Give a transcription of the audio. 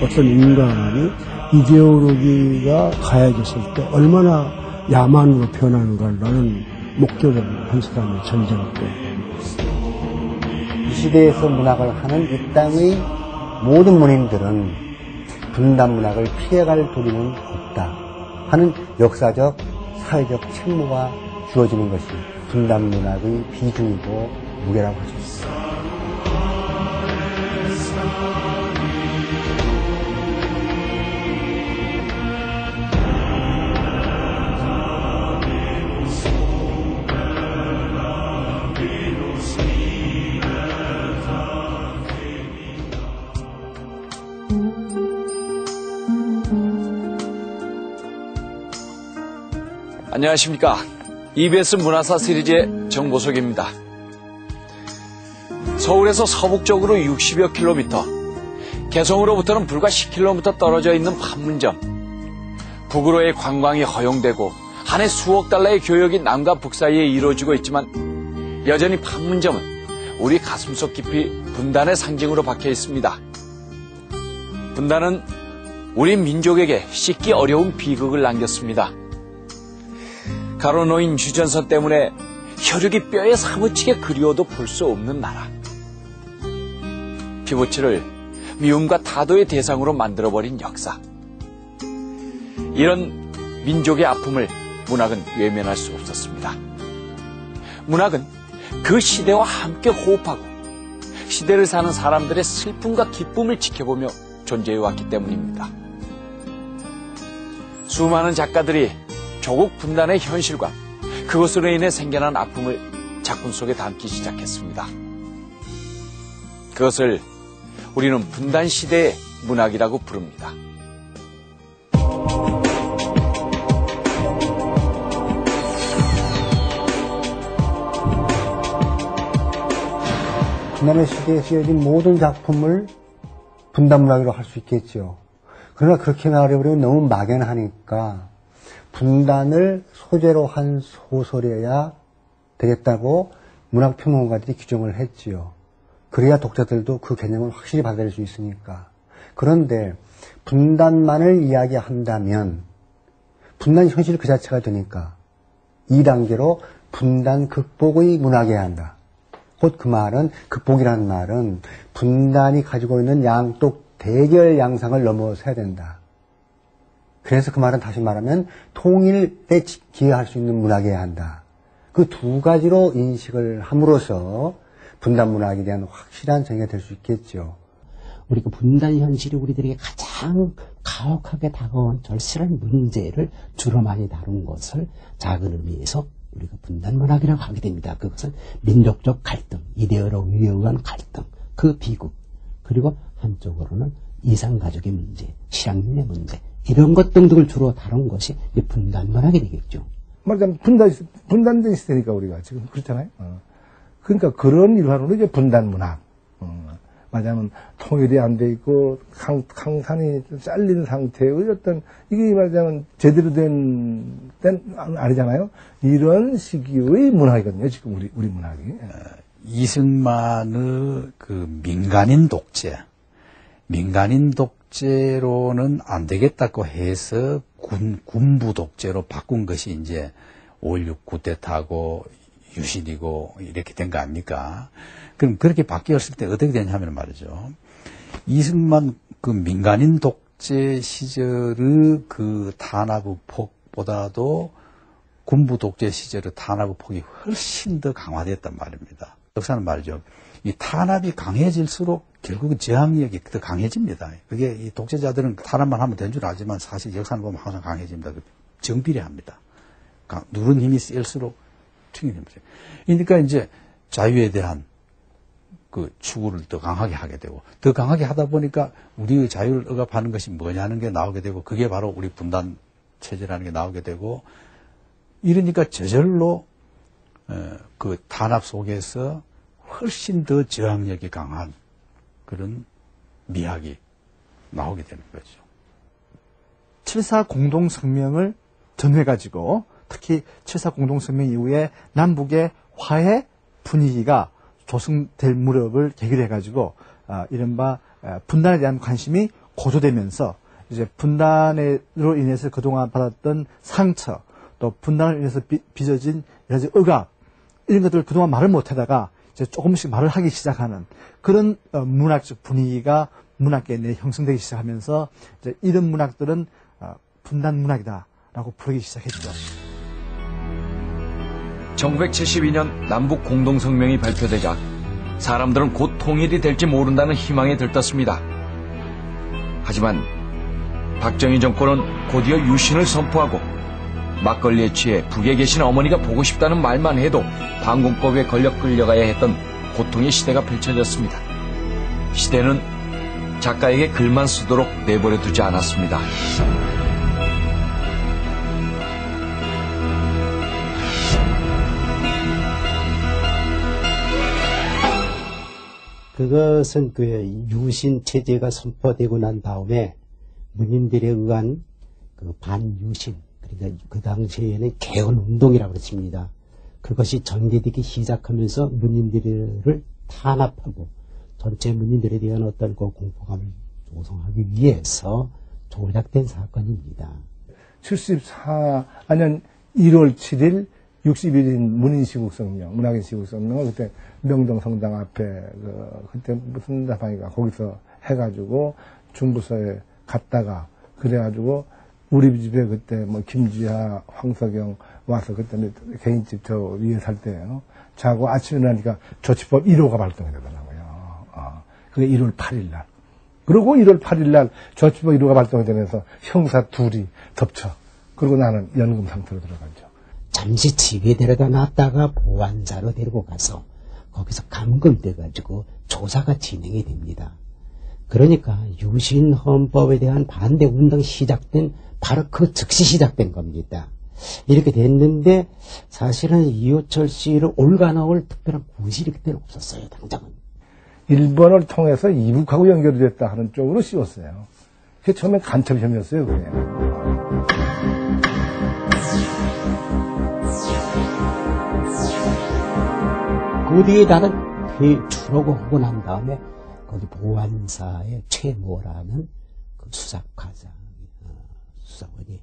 어떤 인간이 이데올로기가 가해졌을 때 얼마나 야만으로 변하는가라는 목격을 한 사람의 전쟁 때. 이 시대에서 문학을 하는 이 땅의 모든 문인들은 분단 문학을 피해갈 도리는 없다 하는 역사적, 사회적 책무가 주어지는 것이 분단 문학의 비중이고 무게라고 할 수 있습니다. 안녕하십니까. EBS 문화사 시리즈의 정보석입니다. 서울에서 서북쪽으로 60여 킬로미터, 개성으로부터는 불과 10킬로미터 떨어져 있는 판문점. 북으로의 관광이 허용되고 한 해 수억 달러의 교역이 남과 북 사이에 이루어지고 있지만 여전히 판문점은 우리 가슴속 깊이 분단의 상징으로 박혀 있습니다. 분단은 우리 민족에게 씻기 어려운 비극을 남겼습니다. 가로놓인 휴전선 때문에 혈육이 뼈에 사무치게 그리워도 볼 수 없는 나라. 피부치를 미움과 타도의 대상으로 만들어버린 역사. 이런 민족의 아픔을 문학은 외면할 수 없었습니다. 문학은 그 시대와 함께 호흡하고 시대를 사는 사람들의 슬픔과 기쁨을 지켜보며 존재해왔기 때문입니다. 수많은 작가들이 조국 분단의 현실과 그것으로 인해 생겨난 아픔을 작품 속에 담기 시작했습니다. 그것을 우리는 분단 시대의 문학이라고 부릅니다. 분단의 시대에 쓰여진 모든 작품을 분단 문학이라고 할 수 있겠죠. 그러나 그렇게 말해버리면 너무 막연하니까 분단을 소재로 한 소설이어야 되겠다고 문학평론가들이 규정을 했지요. 그래야 독자들도 그 개념을 확실히 받아들일 수 있으니까. 그런데 분단만을 이야기한다면 분단 현실 그 자체가 되니까 2단계로 분단 극복의 문학이어야 한다. 곧 그 말은, 극복이라는 말은 분단이 가지고 있는 양쪽 대결 양상을 넘어서야 된다. 그래서 그 말은 다시 말하면 통일에 기여할 수 있는 문학이어야 한다. 그 두 가지로 인식을 함으로써 분단 문학에 대한 확실한 정의가 될 수 있겠죠. 우리가 분단 현실이 우리들에게 가장 가혹하게 다가온 절실한 문제를 주로 많이 다룬 것을 작은 의미에서 우리가 분단 문학이라고 하게 됩니다. 그것은 민족적 갈등, 이데올로기에 의한 갈등, 그 비극, 그리고 한쪽으로는 이상가족의 문제, 실향민의 문제, 이런 것 등등을 주로 다룬 것이 분단 문학이 되겠죠. 말하자면 분단된 시대니까 우리가 지금 그렇잖아요. 그러니까 그런 일환으로 이제 분단 문학. 말하자면 통일이 안 돼 있고 강산이 잘린 상태의 어떤 이게 말하자면 제대로 된 아니잖아요. 이런 시기의 문학이거든요. 지금 우리 문학이. 이승만의 그 민간인 독재로는 안 되겠다고 해서 군부 독재로 바꾼 것이 이제 5.16 쿠데타고 유신이고 이렇게 된 거 아닙니까? 그럼 그렇게 바뀌었을 때 어떻게 되냐면 말이죠. 이승만 그 민간인 독재 시절의 그 탄압의 폭보다도 군부 독재 시절의 탄압의 폭이 훨씬 더 강화됐단 말입니다. 역사는 말이죠. 이 탄압이 강해질수록 결국은 저항력이 더 강해집니다. 그게 이 독재자들은 탄압만 하면 된 줄 알지만 사실 역사는 보면 항상 강해집니다. 정비례합니다. 누른 힘이 세일수록 튕겨집니다. 그러니까 이제 자유에 대한 그 추구를 더 강하게 하게 되고, 더 강하게 하다 보니까 우리의 자유를 억압하는 것이 뭐냐는 게 나오게 되고, 그게 바로 우리 분단 체제라는 게 나오게 되고, 이러니까 저절로 그 탄압 속에서 훨씬 더 저항력이 강한 그런 미학이 나오게 되는 거죠. 7.4 공동성명을 전해가지고 특히 7.4 공동성명 이후에 남북의 화해 분위기가 조성될 무렵을 계기로 해가지고 이른바 분단에 대한 관심이 고조되면서 이제 분단으로 인해서 그동안 받았던 상처, 또 분단으로 인해서 빚어진 여러 가지 억압, 이런 것들을 그동안 말을 못하다가 이제 조금씩 말을 하기 시작하는 그런 문학적 분위기가 문학계 내에 형성되기 시작하면서 이제 이런 문학들은 분단 문학이다라고 부르기 시작했죠. 1972년 남북 공동성명이 발표되자 사람들은 곧 통일이 될지 모른다는 희망에 들떴습니다. 하지만 박정희 정권은 곧이어 유신을 선포하고 막걸리에 취해 북에 계신 어머니가 보고 싶다는 말만 해도 반공법에 걸려 끌려가야 했던 고통의 시대가 펼쳐졌습니다. 시대는 작가에게 글만 쓰도록 내버려 두지 않았습니다. 그것은 그 유신 체제가 선포되고 난 다음에 문인들에 의한 그 반유신, 그러니까 그 당시에는 개헌운동이라고 그랬습니다. 그것이 전개되기 시작하면서 문인들을 탄압하고 전체 문인들에 대한 어떤 그 공포감을 조성하기 위해서 조작된 사건입니다. 74년 1월 7일 61인 문인시국성명, 문학인 시국성명을 그때 명동성당 앞에 그때 무슨 다방이가 거기서 해가지고 중부서에 갔다가 그래가지고 우리 집에 그때 뭐 김지하, 황석영 와서 그때 개인집 저 위에 살 때요. 자고 아침에 일어나니까 조치법 1호가 발동이 되더라고요. 그게 1월 8일 날. 그리고 1월 8일 날 조치법 1호가 발동이 되면서 형사 둘이 덮쳐. 그리고 나는 연금 상태로 들어가죠. 잠시 집에 데려다 놨다가 보안사로 데리고 가서 거기서 감금돼가지고 조사가 진행이 됩니다. 그러니까 유신 헌법에 대한 반대 운동이 시작된 바로 그 즉시 시작된 겁니다. 이렇게 됐는데 사실은 이호철 씨를 올가나올 특별한 구실이 그때는 없었어요. 당장은. 일본을 통해서 이북하고 연결이 됐다 하는 쪽으로 씌웠어요. 그게 처음엔 간첩 혐의였어요. 그게. 그 뒤에 나는 추록을 하고 난 다음에 거기 보안사의 최모라는 그 수사과장, 수사관이